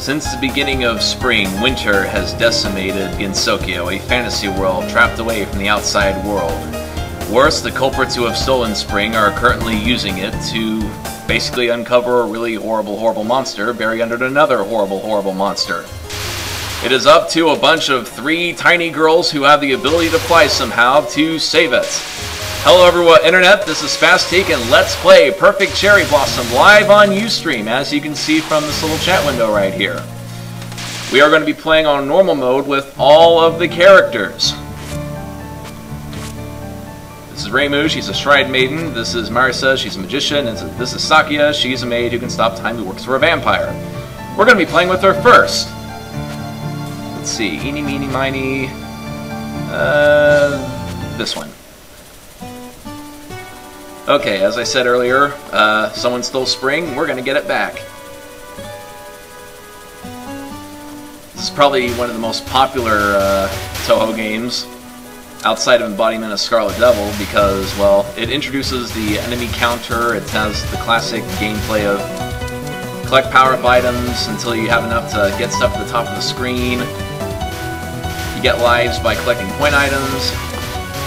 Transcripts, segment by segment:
Since the beginning of spring, winter has decimated Sakuya, a fantasy world trapped away from the outside world. Worse, the culprits who have stolen spring are currently using it to basically uncover a really horrible monster buried under another horrible monster. It is up to a bunch of 3 tiny girls who have the ability to fly somehow to save it. Hello everyone, Internet, this is Fast Take and Let's Play Perfect Cherry Blossom live on Ustream, as you can see from this little chat window right here. We are going to be playing on normal mode with all of the characters. This is Reimu, she's a Shrine Maiden. This is Marisa, she's a magician. And this is Sakuya, she's a maid who can stop time who works for a vampire. We're going to be playing with her first. Let's see, eeny, meeny, miny. This one. Okay, as I said earlier, someone stole spring, we're going to get it back. This is probably one of the most popular Toho games, outside of Embodiment of Scarlet Devil, because, well, it introduces the enemy counter, it has the classic gameplay of collect power-up items until you have enough to get stuff at the top of the screen. You get lives by collecting point items.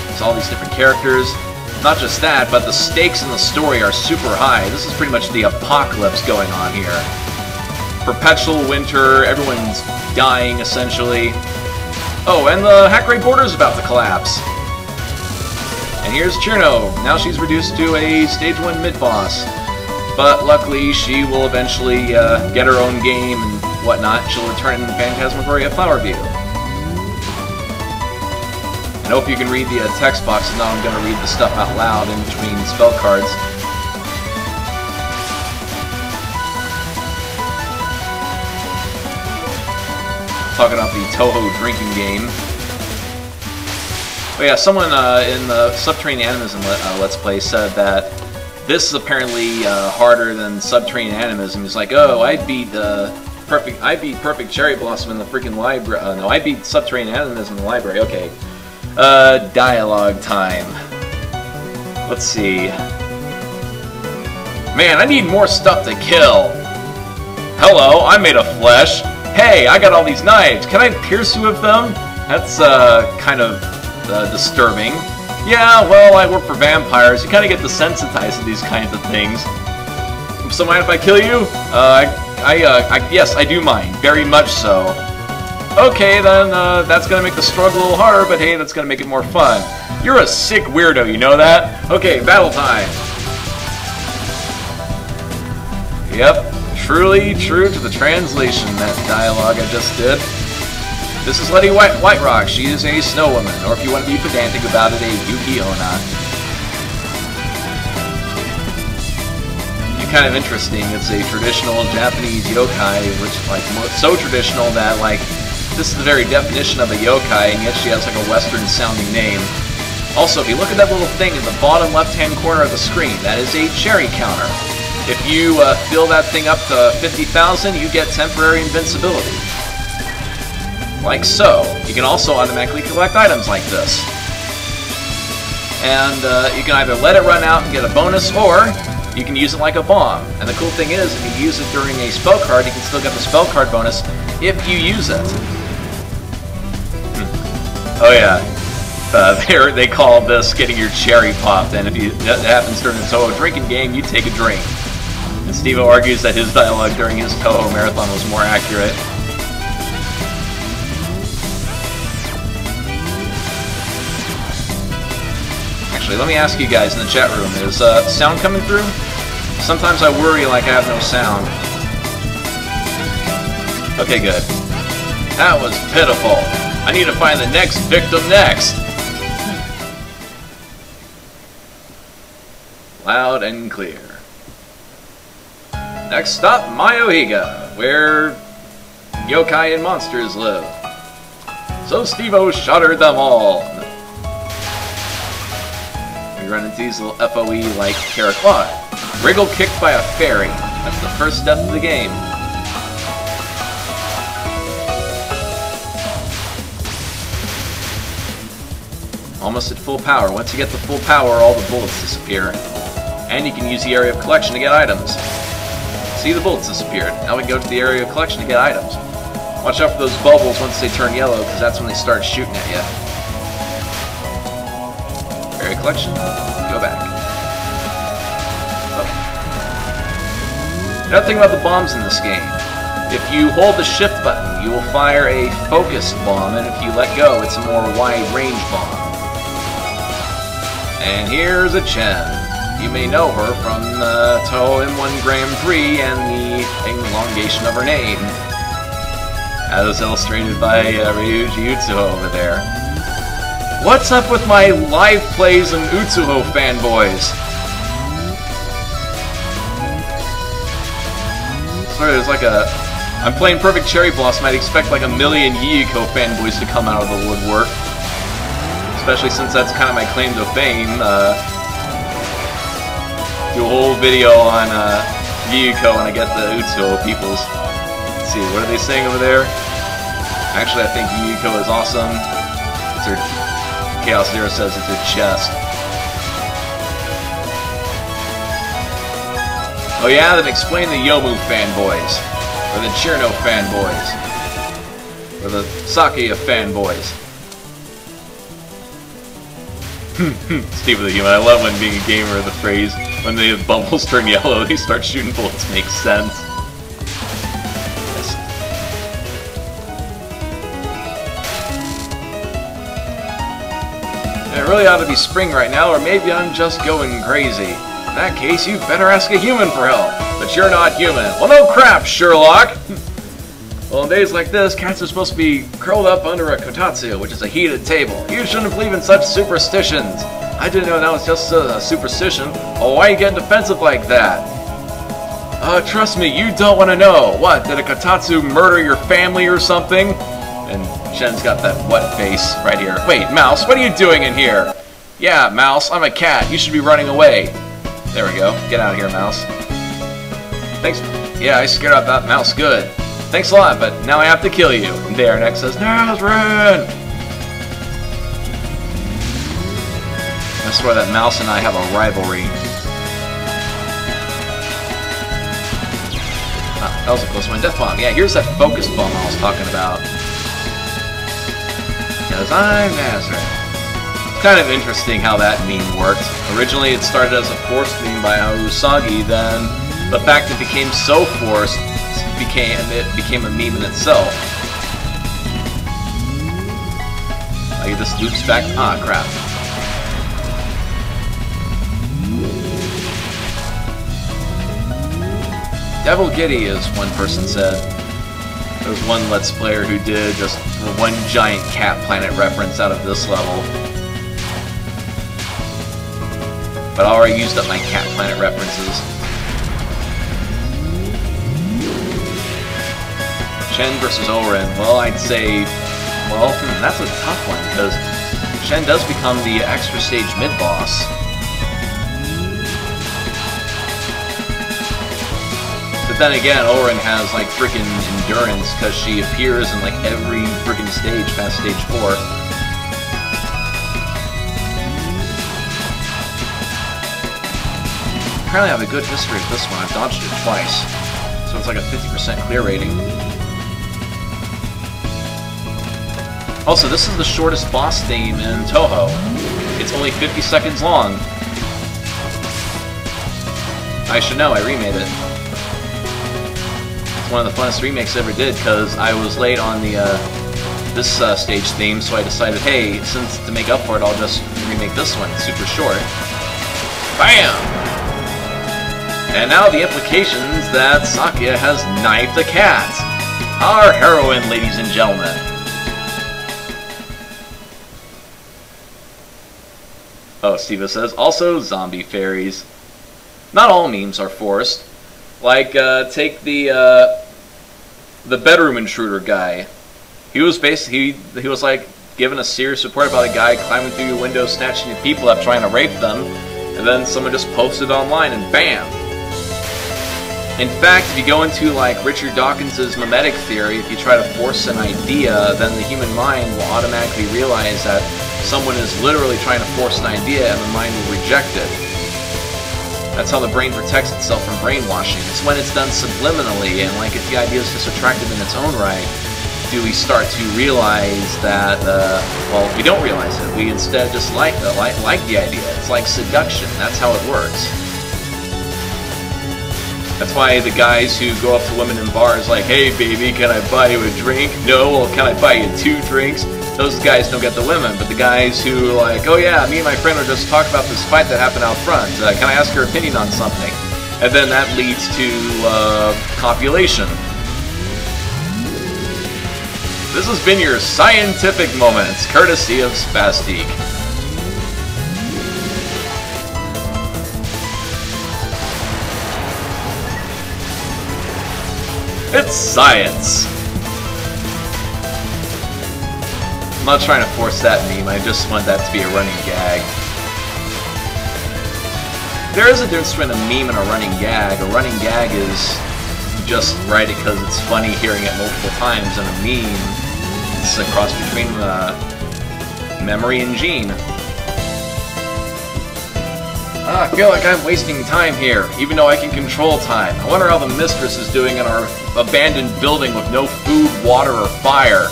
There's all these different characters. Not just that, but the stakes in the story are super high. This is pretty much the apocalypse going on here. Perpetual winter, everyone's dying, essentially. Oh, and the hack rate border is about to collapse. And here's Chirno. Now she's reduced to a Stage 1 mid-boss. But luckily, she will eventually get her own game and whatnot. She'll return in Phantasmagoria Flower View. I hope you can read the text box, and now I'm going to read the stuff out loud in between spell cards. Talking about the Toho drinking game. Oh yeah, someone in the Subterranean Animism Let's Play said that this is apparently harder than Subterranean Animism. He's like, oh, I beat Perfect Cherry Blossom in the freaking library. No, I beat Subterranean Animism in the library. Okay. Dialogue time. Let's see. Man, I need more stuff to kill. Hello, I'm made of flesh. Hey, I got all these knives. Can I pierce you with them? That's, kind of, disturbing. Yeah, well, I work for vampires. You kind of get desensitized to these kinds of things. So mind if I kill you? Yes, I do mind. Very much so. Okay, then, that's gonna make the struggle a little harder, but hey, that's gonna make it more fun. You're a sick weirdo, you know that? Okay, battle time. Yep, truly true to the translation, that dialogue I just did. This is Letty Whiterock. She is a snow woman, or if you want to be pedantic about it, a Yuki-onna. Kind of interesting. It's a traditional Japanese yokai, which, like, so traditional that, like, this is the very definition of a yokai, and yet she has like a Western-sounding name. Also, if you look at that little thing in the bottom left-hand corner of the screen, that is a cherry counter. If you fill that thing up to 50,000, you get temporary invincibility. Like so. You can also automatically collect items like this. And you can either let it run out and get a bonus, or you can use it like a bomb. And the cool thing is, if you use it during a spell card, you can still get the spell card bonus if you use it. Oh yeah, they call this getting your cherry popped, and if that happens during the Toho drinking game, you take a drink. And Steve-O argues that his dialogue during his Toho marathon was more accurate. Actually, let me ask you guys in the chat room, is sound coming through? Sometimes I worry like I have no sound. Okay, good. That was pitiful. I need to find the next victim next. Loud and clear. Next stop, Mayohiga, where yokai and monsters live. So Steve-O shuddered them all. We run into these little FOE-like characters. Wriggle kicked by a fairy. That's the first death of the game. Almost at full power. Once you get the full power, all the bullets disappear. And you can use the area of collection to get items. See, the bullets disappeared. Now we can go to the area of collection to get items. Watch out for those bubbles once they turn yellow, because that's when they start shooting at you. Area of collection, go back. Oh. Another thing about the bombs in this game. If you hold the shift button, you will fire a focused bomb, and if you let go, it's a more wide-range bomb. And here's a Chen. You may know her from Toho M1 Grand Prix and the elongation of her name, as illustrated by Ryuji Utsuho over there. What's up with my live plays and Utsuho fanboys? Sorry, there's like a... I'm playing Perfect Cherry Blossom, I'd expect like a million Yuyuko fanboys to come out of the woodwork. Especially since that's kind of my claim to fame. Do a whole video on Yuyuko and I get the Utsuho peoples. Let's see, what are they saying over there? Actually, I think Yuyuko is awesome. It's her... Chaos Zero says it's her chest. Oh yeah, then explain the Yomu fanboys. Or the Chirno fanboys. Or the Sakuya fanboys. Steve the Human, I love when being a gamer the phrase, when the bubbles turn yellow, they start shooting bullets makes sense. Yes. It really ought to be spring right now, or maybe I'm just going crazy. In that case, you better ask a human for help. But you're not human. Well, no crap, Sherlock! Well, in days like this, cats are supposed to be curled up under a kotatsu, which is a heated table. You shouldn't believe in such superstitions. I didn't know that was just a superstition. Oh, why are you getting defensive like that? Trust me, you don't want to know. What, did a kotatsu murder your family or something? And Shen's got that what face right here. Wait, Mouse, what are you doing in here? Yeah, Mouse, I'm a cat. You should be running away. There we go. Get out of here, Mouse. Thanks. Yeah, I scared out that mouse good. Thanks a lot, but now I have to kill you. And there, next says, Nazrin! I swear that mouse and I have a rivalry. Ah, that was a close one. Death bomb. Yeah, here's that focus bomb I was talking about. Because I'm Nazrin. It's kind of interesting how that meme worked. Originally it started as a forced meme by Usagi, then the fact it became so forced it became a meme in itself. Like it just loops back. Ah, crap. Devil Giddy, as one person said. There was one Let's Player who did just one giant Cat Planet reference out of this level. But I already used up my Cat Planet references. Shen versus Orin. Well, I'd say, well, that's a tough one, because Shen does become the extra stage mid-boss. But then again, Orin has, like, freaking endurance, because she appears in, like, every freaking stage past stage 4. Apparently I have a good history of this one. I've dodged it twice. So it's like a 50% clear rating. Also, this is the shortest boss theme in Toho. It's only 50 seconds long. I should know, I remade it. It's one of the funnest remakes I ever did, because I was late on the this stage theme, so I decided, hey, since to make up for it, I'll just remake this one. It's super short. Bam! And now the implications that Sakuya has knifed a cat. Our heroine, ladies and gentlemen. Oh, Steva says, also zombie fairies. Not all memes are forced. Like, take the bedroom intruder guy. He was basically, he was like, giving a serious report about a guy climbing through your window, snatching your people up, trying to rape them, and then someone just posted online, and bam! In fact, if you go into, like, Richard Dawkins' mimetic theory, if you try to force an idea, then the human mind will automatically realize that someone is literally trying to force an idea and the mind will reject it. That's how the brain protects itself from brainwashing. It's when it's done subliminally, and like if the idea is just attractive in its own right, do we start to realize that, well, we don't realize it. We instead just like the idea. It's like seduction. That's how it works. That's why the guys who go up to women in bars like, hey baby, can I buy you a drink? No, well, can I buy you 2 drinks? Those guys don't get the women, but the guys who are like, oh yeah, me and my friend were just talking about this fight that happened out front. Can I ask your opinion on something? And then that leads to copulation. This has been your scientific moments, courtesy of Spastique. It's science! I'm not trying to force that meme, I just want that to be a running gag. There is a difference between a meme and a running gag. A running gag is just write it because it's funny hearing it multiple times, and a meme is a cross between memory and gene. I feel like I'm wasting time here, even though I can control time. I wonder how the mistress is doing in our abandoned building with no food, water, or fire.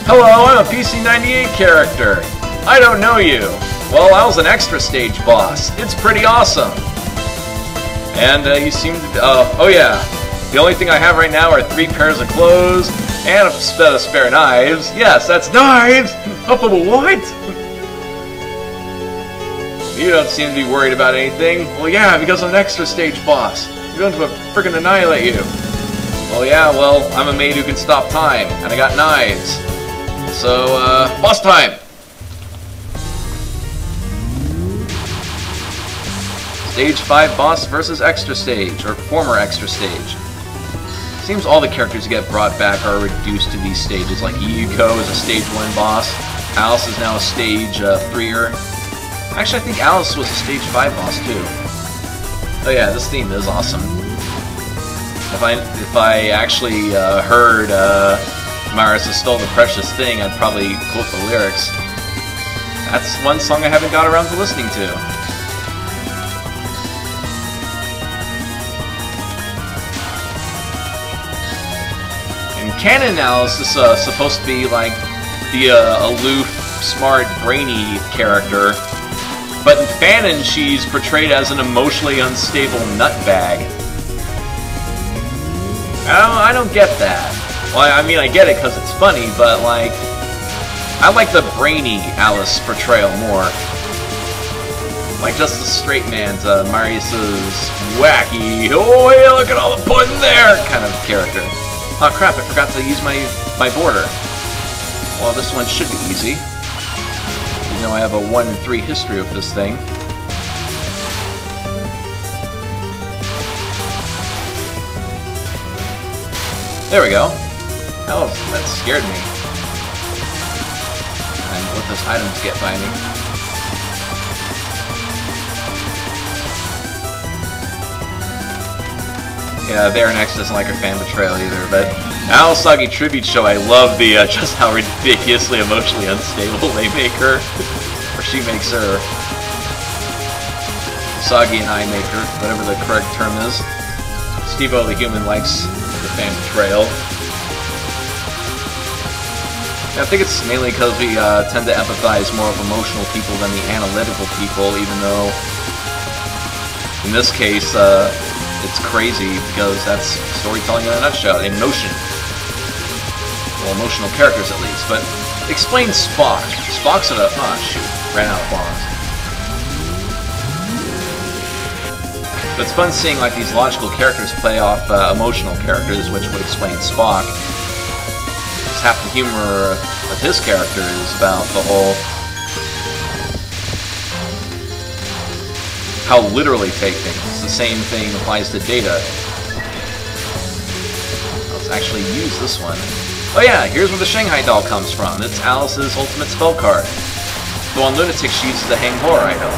Hello, I'm a PC-98 character. I don't know you. Well, I was an extra stage boss. It's pretty awesome. And you seem to... oh yeah. The only thing I have right now are 3 pairs of clothes and a set of spare knives. Yes, that's knives! What? You don't seem to be worried about anything. Well, yeah, because I'm an extra stage boss. You're going to frickin' annihilate you. Well, yeah, well, I'm a maid who can stop time, and I got knives. So, boss time! Stage 5 boss versus extra stage, or former extra stage. Seems all the characters who get brought back are reduced to these stages, like Yuko is a stage 1 boss, Alice is now a stage 3-er. Actually, I think Alice was a stage 5 boss too. Oh yeah, this theme is awesome. If I actually heard Marissa Stole the Precious Thing, I'd probably quote the lyrics. That's one song I haven't got around to listening to. In canon, Alice is supposed to be like the aloof, smart, brainy character. But in fanon, she's portrayed as an emotionally unstable nutbag. I don't get that. Well, I mean, I get it because it's funny, but, like, I like the brainy Alice portrayal more. Like, just the straight man's, Marius's wacky, oh, yeah, look at all the pudding there, kind of character. Oh, crap, I forgot to use my border. Well, this one should be easy. You know, I have a 1-3 history of this thing. There we go. Oh, that scared me. And let those items get by me. Yeah, Baron X doesn't like her fan betrayal either, but Alasagi Tribute Show, I love the just how ridiculously emotionally unstable they make her, or she makes her. Sagi and I make her, whatever the correct term is. Steve-O the human likes the fan betrayal. I think it's mainly because we tend to empathize more with emotional people than the analytical people, even though in this case it's crazy because that's storytelling in a nutshell. Emotion. Well, emotional characters at least. But explain Spock. Spock's at a... oh, shoot. Ran out of bombs. But it's fun seeing like these logical characters play off emotional characters, which would explain Spock. Just half the humor of his character is about the whole... how literally take things. The same thing applies to Data. Let's actually use this one. Oh yeah, here's where the Shanghai doll comes from. It's Alice's ultimate spell card. Though on Lunatic she uses the Hang Horror item.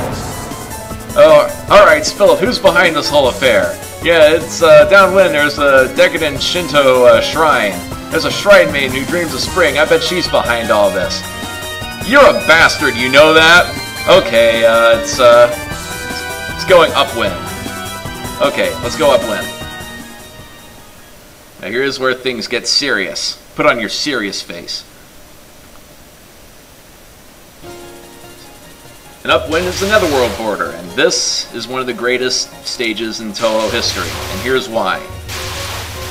Oh, alright, Philip, who's behind this whole affair? Yeah, it's downwind there's a decadent Shinto shrine. There's a shrine maiden who dreams of spring. I bet she's behind all this. You're a bastard, you know that? Okay, it's It's going upwind. Okay, let's go upwind. Now here's where things get serious. Put on your serious face. And upwind is the Netherworld border, and this is one of the greatest stages in Touhou history, and here's why.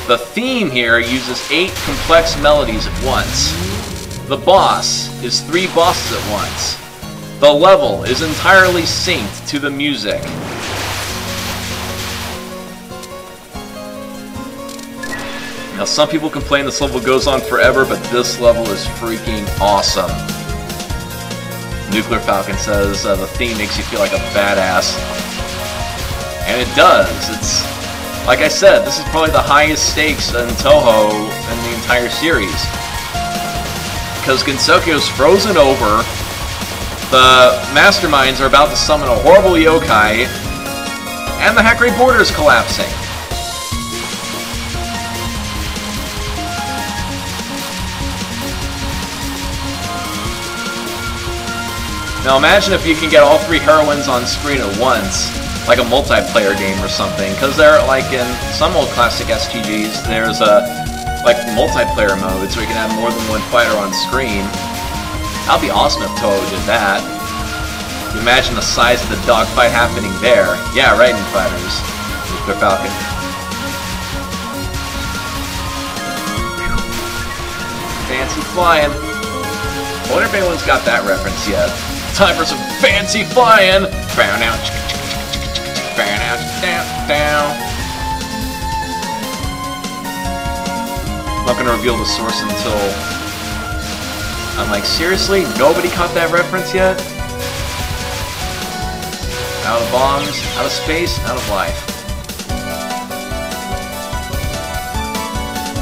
The theme here uses 8 complex melodies at once. The boss is 3 bosses at once. The level is entirely synced to the music. Now some people complain this level goes on forever, but this level is freaking awesome. Nuclear Falcon says the theme makes you feel like a badass. And it does. It's, like I said, this is probably the highest stakes in Touhou in the entire series. Because Gensokyo's frozen over, the masterminds are about to summon a horrible yokai, and the Hackray border is collapsing. Now imagine if you can get all 3 heroines on screen at once, like a multiplayer game or something, because they're like in some old classic STGs, there's like multiplayer modes where you can have more than one fighter on screen. That'd be awesome if Touhou did that. You imagine the size of the dogfight happening there. Yeah, right, in fighters. Nuclear Falcon. Fancy flying. I wonder if anyone's got that reference yet. Time for some fancy flying! Down. I'm not gonna reveal the source until... I'm like, seriously? Nobody caught that reference yet? Out of bombs, out of space, out of life.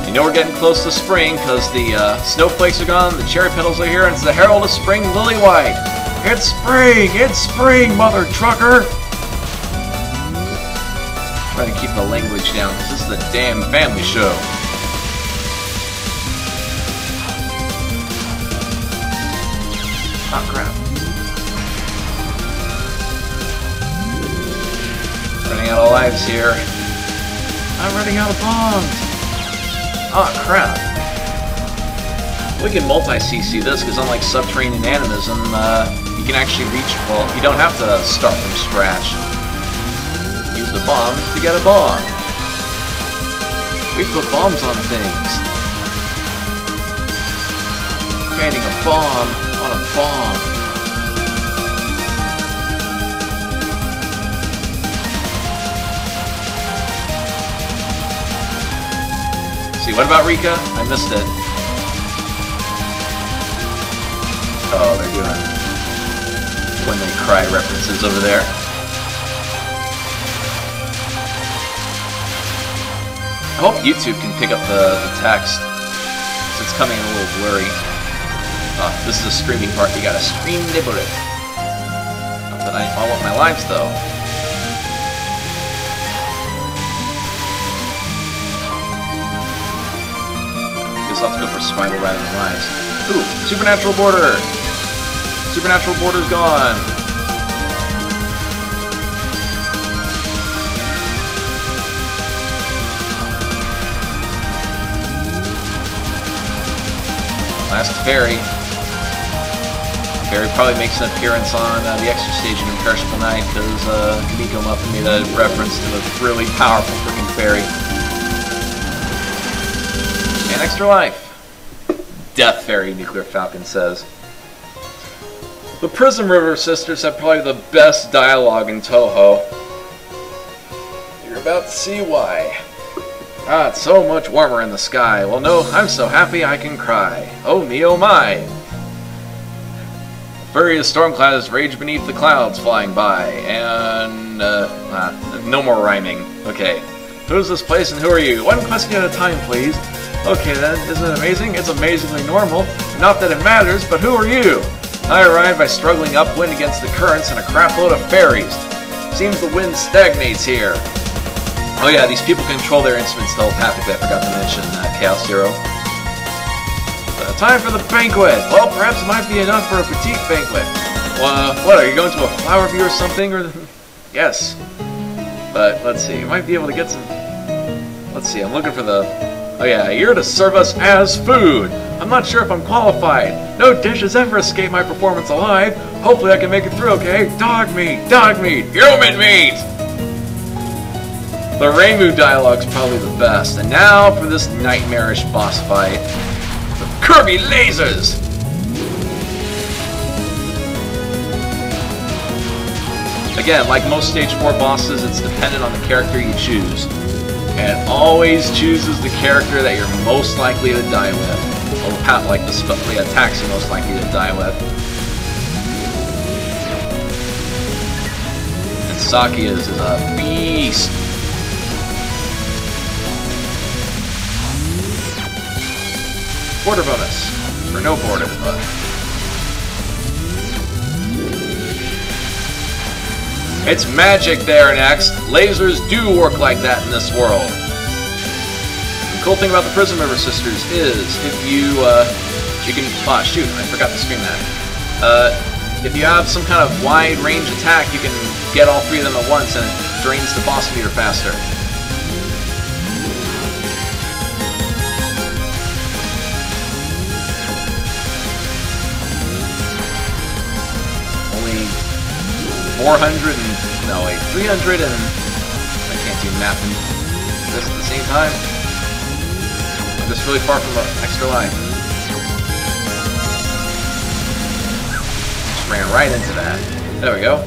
You know we're getting close to spring because the snowflakes are gone, the cherry petals are here, and it's the herald of spring, lily white. It's spring, mother trucker! Try to keep the language down, because this is the damn family show. Oh crap. Running out of lives here. I'm running out of bombs! Oh crap. We can multi-CC this, because unlike subterranean animism, you can actually reach, well, you don't have to start from scratch. Use the bomb to get a bomb. We put bombs on things. Creating a bomb on a bomb. See, what about Rika? I missed it. Oh, they're doing When They Cry references over there. I hope YouTube can pick up the text, since it's coming in a little blurry. Oh, this is a screaming part, you gotta scream nibble it. Not that I want my lives though. Guess I'll have to go for survival rather than lives. Ooh, supernatural border! Supernatural border's gone! Last fairy. Fairy probably makes an appearance on the extra stage of Imperishable Night, because Kamiko Muffin made a reference to a really powerful freaking fairy. And extra life. Death Fairy, Nuclear Falcon says. The Prism River sisters have probably the best dialogue in Touhou. You're about to see why. Ah, it's so much warmer in the sky. Well, no, I'm so happy I can cry. Oh me, oh my. Furious storm clouds rage beneath the clouds flying by. And, no more rhyming. Okay. Who's this place and who are you? One question at a time, please. Okay then, isn't it amazing? It's amazingly normal. Not that it matters, but who are you? I arrived by struggling upwind against the currents and a crapload of fairies. Seems the wind stagnates here. Oh yeah, these people control their instruments telepathically. I forgot to mention Chaos Zero. Time for the banquet! Well, perhaps it might be enough for a petite banquet. What, are you going to a flower view or something? Or Yes. But, let's see, you might be able to get some... Let's see, I'm looking for the... Oh yeah, you're to serve us as food! I'm not sure if I'm qualified. No dish has ever escaped my performance alive. Hopefully I can make it through, okay? Dog meat, human meat! The Reimu dialogue's probably the best. And now for this nightmarish boss fight. The Kirby lasers! Again, like most Stage 4 bosses, it's dependent on the character you choose. And it always chooses the character that you're most likely to die with. Or like the attacks you're most likely to die with. And Sakuya's is a beast! Border bonus. Or no border, but... It's magic there, next. Lasers do work like that in this world. The cool thing about the Prism River Sisters is if you can... Ah, shoot, I forgot to scream that. If you have some kind of wide range attack, you can get all three of them at once and it drains the boss meter faster. Only 400 and... No, wait, 300 and... I can't do math and this at the same time. I'm just really far from the extra life. Just ran right into that. There we go.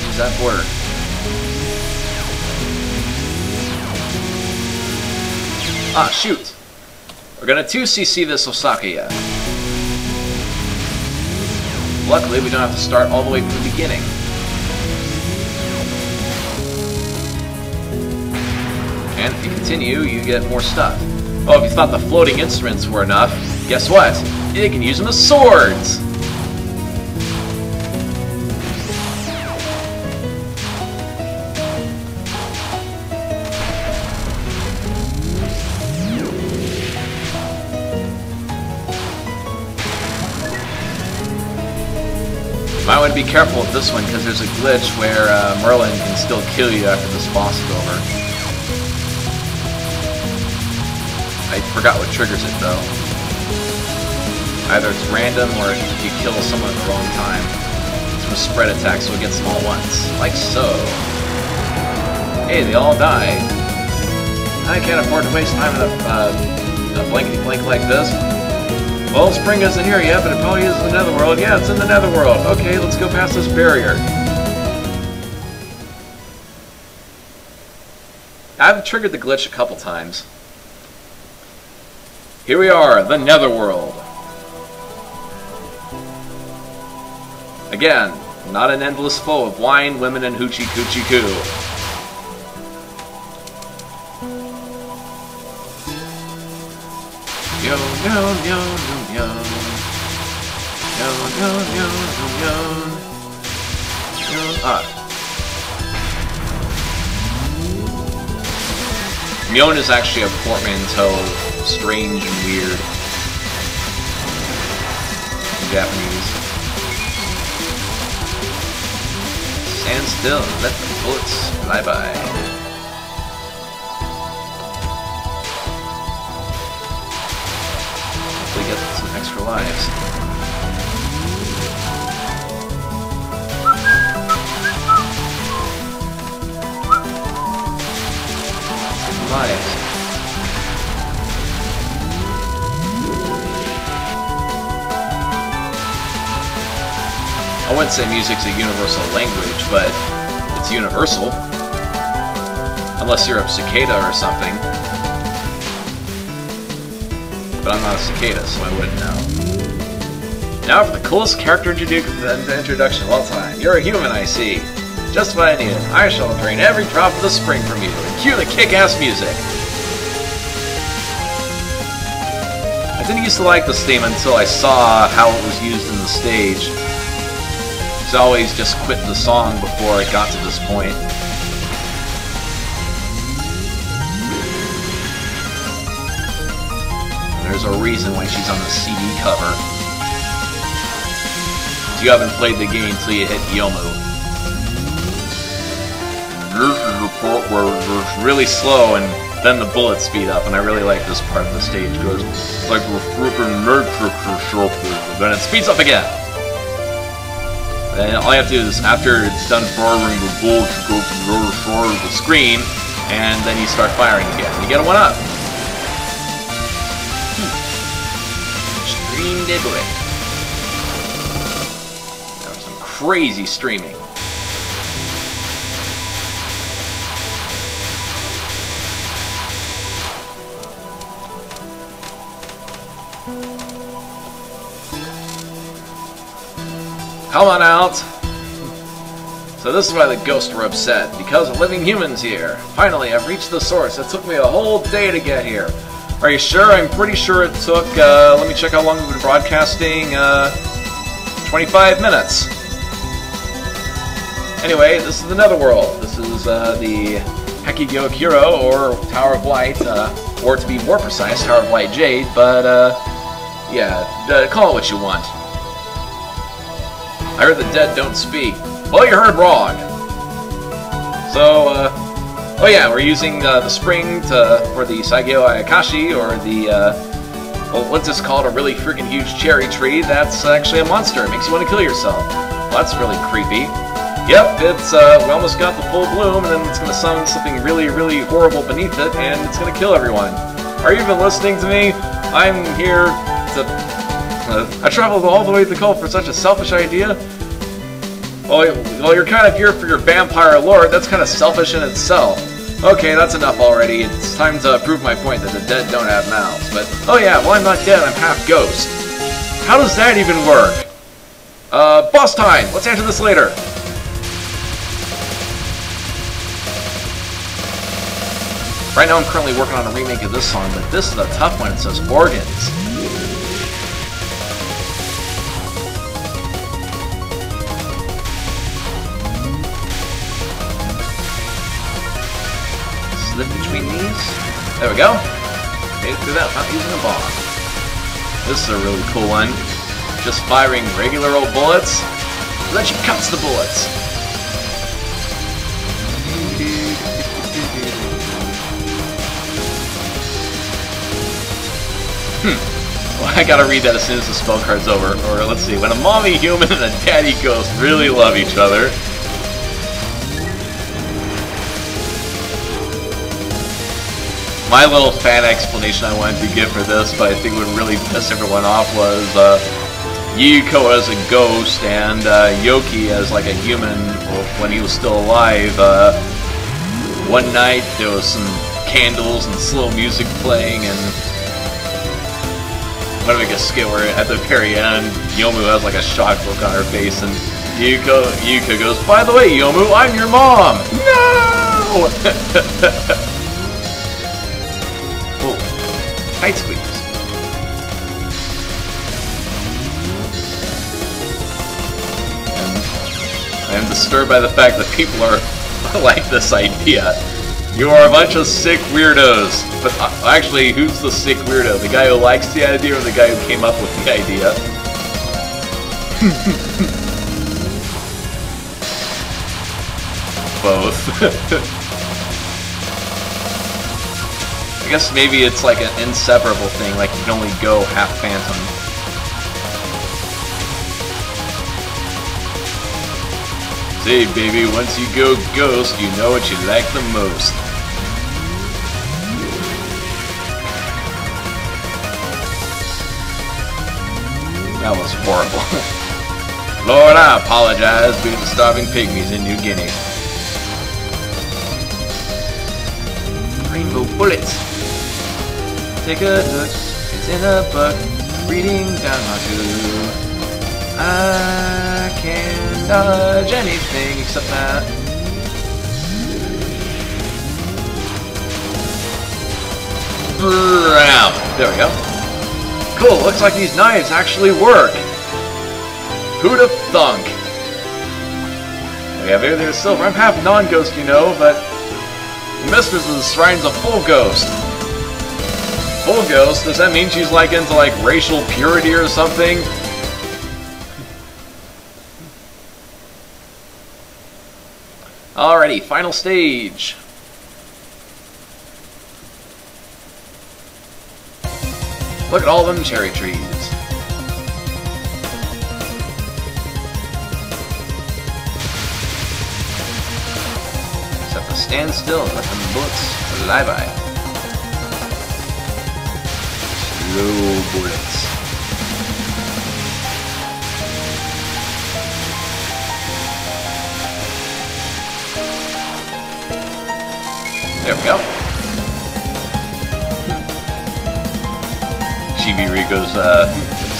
Use that border. Ah, shoot! We're gonna 2cc this Sakuya. Luckily, we don't have to start all the way from the beginning. And if you continue, you get more stuff. Oh, if you thought the floating instruments were enough, guess what? You can use them as swords! Might want to be careful with this one because there's a glitch where Merlin can still kill you after this boss is over. I forgot what triggers it though. Either it's random or if you kill someone at the wrong time. It's a spread attack so it gets them all once. Like so. Hey, they all died. I can't afford to waste time in a blankety blank like this. Well, spring isn't here yet, but it probably is in the Netherworld. Yeah, it's in the Netherworld. Okay, let's go past this barrier. I've triggered the glitch a couple times. Here we are, the Netherworld. Again, not an endless flow of wine, women, and hoochie coochie coo. Yo, yo, yo, yo, yo. Yo, yo, yo, yo, yo. Ah. Myon is actually a portmanteau of strange and weird in Japanese. Stand still and let the bullets fly by. Get some extra lives. Some lives. I wouldn't say music's a universal language, but it's universal. Unless you're a cicada or something. But I'm not a cicada, so I wouldn't know. Now for the coolest character introduction of all time. You're a human, I see. Just what I needed. I shall drain every drop of the spring from you, and cue the kick-ass music. I didn't used to like this theme until I saw how it was used in the stage. So I always just quit the song before it got to this point. there's a reason why she's on the CD cover. You haven't played the game until you hit Yomu. This is the part where it's really slow and then the bullets speed up, and I really like this part of the stage because it's like we're flipping Matrix or something. Then it speeds up again. And all you have to do is, after it's done firing the bullets, you go to the other side of the screen, and then you start firing again. You get a 1-up. Stream Diddly. That was some crazy streaming. Come on out! So this is why the ghosts were upset, because of living humans here. Finally, I've reached the source. It took me a whole day to get here. Are you sure? I'm pretty sure it took, let me check how long we've been broadcasting, 25 minutes. Anyway, this is the Netherworld. This is the Hekigyo-Kuro, or Tower of Light, or to be more precise, Tower of Light Jade, but, yeah, call it what you want. I heard the dead don't speak. Well, you heard wrong. So, oh yeah, we're using the spring for the Sakuya Ayakashi, or the, well, what's this called? A really freaking huge cherry tree. That's actually a monster. It makes you want to kill yourself. Well, that's really creepy. Yep, it's, we almost got the full bloom, and then it's going to summon something really, really horrible beneath it, and it's going to kill everyone. Are you even listening to me? I'm here to... I traveled all the way to the cult for such a selfish idea? Well, you're kind of here for your vampire lord. That's kind of selfish in itself. Okay, that's enough already. It's time to prove my point that the dead don't have mouths. But, oh yeah, well, I'm not dead. I'm half ghost. How does that even work? Boss time! Let's answer this later. Right now I'm currently working on a remake of this song, but this is a tough one. It says organs. Slip between these. There we go. Made it through that without using a bomb. This is a really cool one. Just firing regular old bullets. Then she cuts the bullets. Well, I gotta read that as soon as the spell card's over. Or let's see, when a mommy human and a daddy ghost really love each other. My little fan explanation I wanted to give for this, but I think would really piss everyone off, was Yuko as a ghost and Yoki as like a human when he was still alive. One night there was some candles and slow music playing, and I'm gonna make a skit where at the very end, Yomu has like a shocked look on her face, and Yuko goes, "By the way, Yomu, I'm your mom!" No! Tight squeeze. And I am disturbed by the fact that people are like this idea. You are a bunch of sick weirdos. But actually, who's the sick weirdo? The guy who likes the idea or the guy who came up with the idea? Both. I guess maybe it's like an inseparable thing, like you can only go half phantom. Say, baby, once you go ghost, you know what you like the most. That was horrible. Lord, I apologize to the starving pygmies in New Guinea. Rainbow bullets. Take a look, it's in a book, reading down my tube. I can't dodge anything except that. There we go. Cool, looks like these knives actually work. Who'd have thunk? We have everything is silver. I'm half non-ghost, you know, but the mistress of the shrine's a full ghost. Full ghost? Does that mean she's like into like racial purity or something? Alrighty, final stage. Look at all them cherry trees. Except for stand still and let them bullets fly by. Slow bullets. There we go. Chibi-Riko's,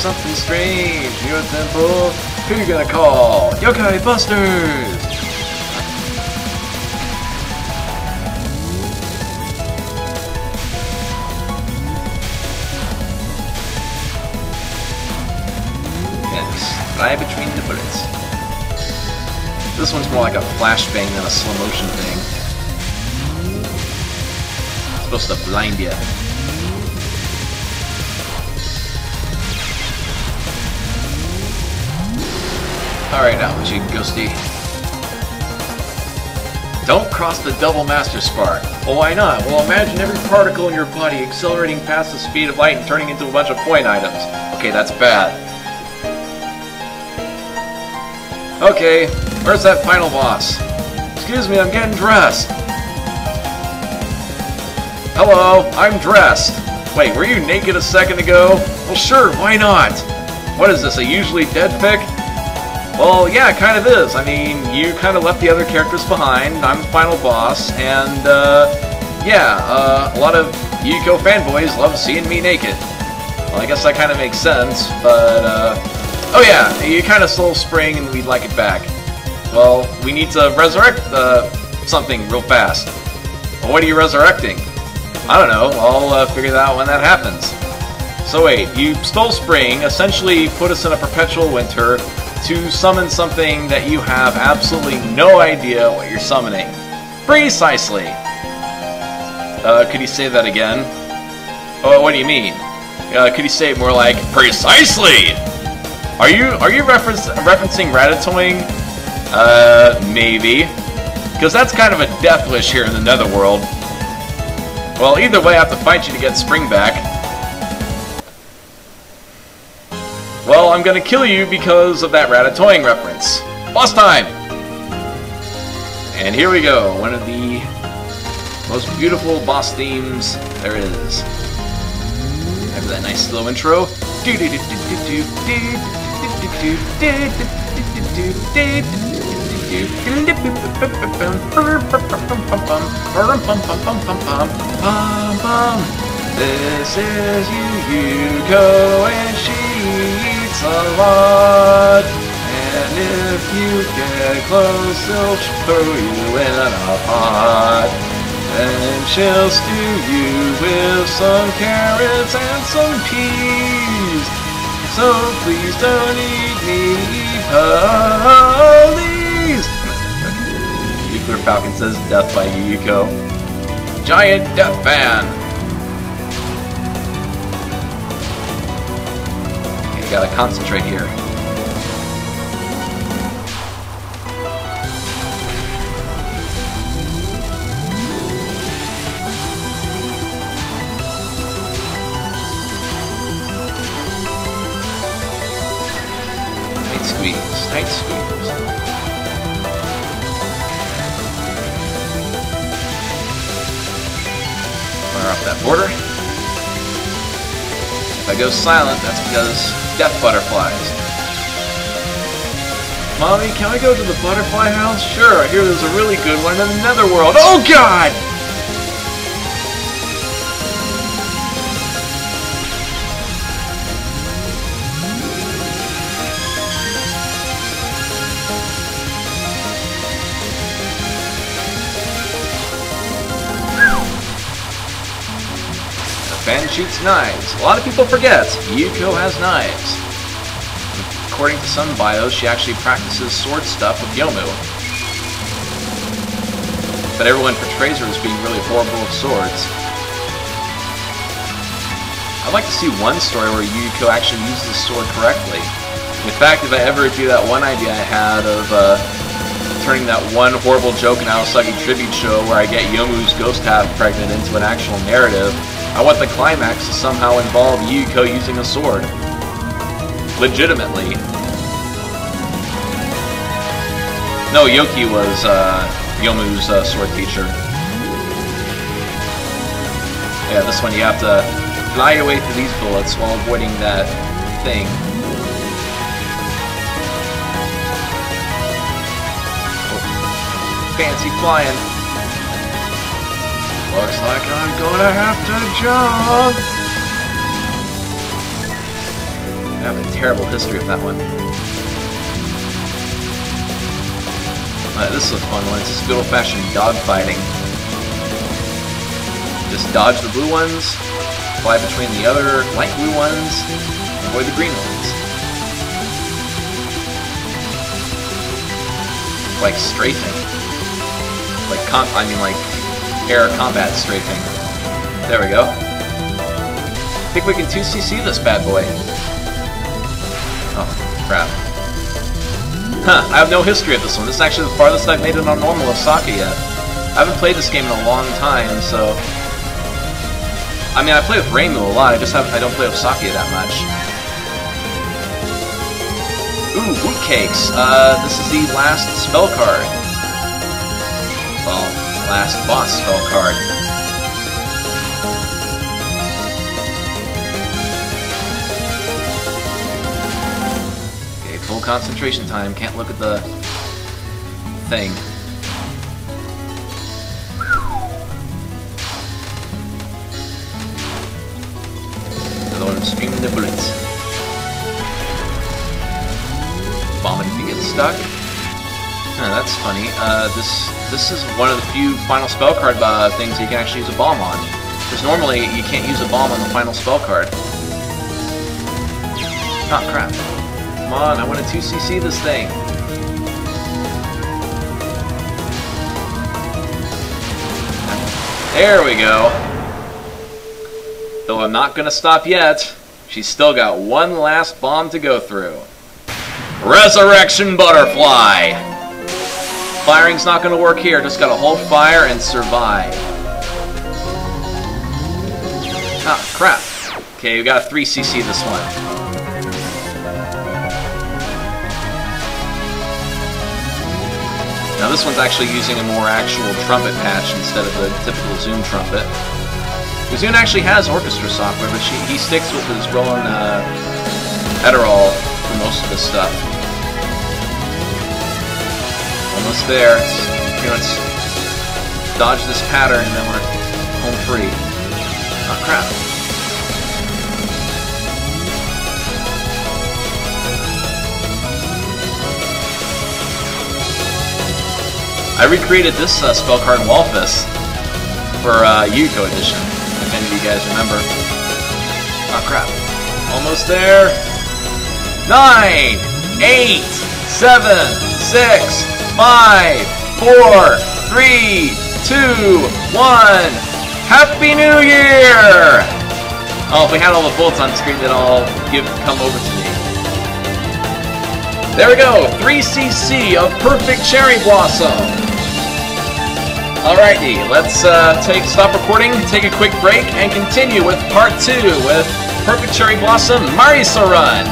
something strange in your temple. Who you gonna call? Yokai Busters! Fly between the bullets. This one's more like a flashbang than a slow motion thing. It's supposed to blind you. Alright, now, you ghosty. Don't cross the double master spark. Well, why not? Well, imagine every particle in your body accelerating past the speed of light and turning into a bunch of point items. Okay, that's bad. Okay, where's that final boss? Excuse me, I'm getting dressed. Hello, I'm dressed. Wait, were you naked a second ago? Well, sure, why not? What is this, a usually dead fic? Well, yeah, it kind of is. I mean, you kind of left the other characters behind. I'm the final boss, and, yeah, a lot of Yuko fanboys love seeing me naked. Well, I guess that kind of makes sense, but, oh yeah, you kind of stole Spring and we'd like it back. Well, we need to resurrect something real fast. Well, what are you resurrecting? I don't know, I'll figure that out when that happens. So wait, you stole Spring, essentially put us in a perpetual winter to summon something that you have absolutely no idea what you're summoning. Precisely! Could you say that again? Oh, what do you mean? Could you say it more like, precisely? Are you referencing Ratatouille? Maybe. Because that's kind of a death wish here in the Netherworld. Well, either way, I have to fight you to get Spring back. Well, I'm gonna kill you because of that Ratatouille reference. Boss time! And here we go, one of the most beautiful boss themes there is. After that nice slow intro. This is Yuko, and she eats a lot. And if you get close, she'll throw you in a pot. Then she'll stew you with some carrots and some peas. So please don't eat me, please. Nuclear Falcon says death by Yuko. Giant death fan. Okay, gotta concentrate here. Tight squeeze. Fire off that border. If I go silent, that's because death butterflies. Mommy, can I go to the butterfly house? Sure, I hear there's a really good one in the Netherworld. Oh God! Fan shoots knives. A lot of people forget, Yuko has knives. According to some bios, she actually practices sword stuff with Yomu. But everyone portrays her as being really horrible with swords. like to see one story where Yukiko actually uses the sword correctly. In fact, if I ever do that one idea I had of turning that one horrible joke in Aosagi tribute show where I get Yomu's ghost half pregnant into an actual narrative, I want the climax to somehow involve Yukiko using a sword. Legitimately. No, Yoki was Yomu's sword teacher. Yeah, this one you have to fly your way through these bullets while avoiding that thing. Oh, fancy flying. Looks like I'm gonna have to jump. I have a terrible history of that one. This is a fun one. It's just good old-fashioned dogfighting. Just dodge the blue ones, fly between the other light blue ones, avoid the green ones. Like strafing. Like like air combat strafing. There we go. I think we can 2cc this bad boy. Oh, crap. Huh, I have no history of this one. This is actually the farthest I've made it on normal of Sakuya. I haven't played this game in a long time, so... I mean, I play with Reimu a lot, I don't play with Sakuya that much. Ooh, Woot Cakes! This is the last spell card. Well, last boss spell card. Full concentration time, can't look at the thing. Another one streaming the bullets. Bombing if you get stuck. Huh, that's funny. This is one of the few final spell card things you can actually use a bomb on. Because normally you can't use a bomb on the final spell card. Oh crap. Come on, I want to 2cc this thing. There we go. Though I'm not going to stop yet. She's still got one last bomb to go through. Resurrection Butterfly! Firing's not going to work here. Just got to hold fire and survive. Ah, crap. Okay, we got to 3cc this one. Now this one's actually using a more actual trumpet patch instead of the typical Zoom trumpet. The Zoom actually has orchestra software, but he sticks with his Roland Adderall for most of this stuff. Almost there. Pretty much dodge this pattern and then we're home free. Oh crap. I recreated this spell card in Walfus for Yukiko Edition, if any of you guys remember. Oh crap. Almost there. 9, 8, 7, 6, 5, 4, 3, 2, 1. Happy New Year! Oh, if we had all the bullets on screen, they'd all come over to me. There we go, 3cc of Perfect Cherry Blossom. Alrighty, let's stop recording, take a quick break, and continue with part 2 with Perfect Cherry Blossom Marisa Run.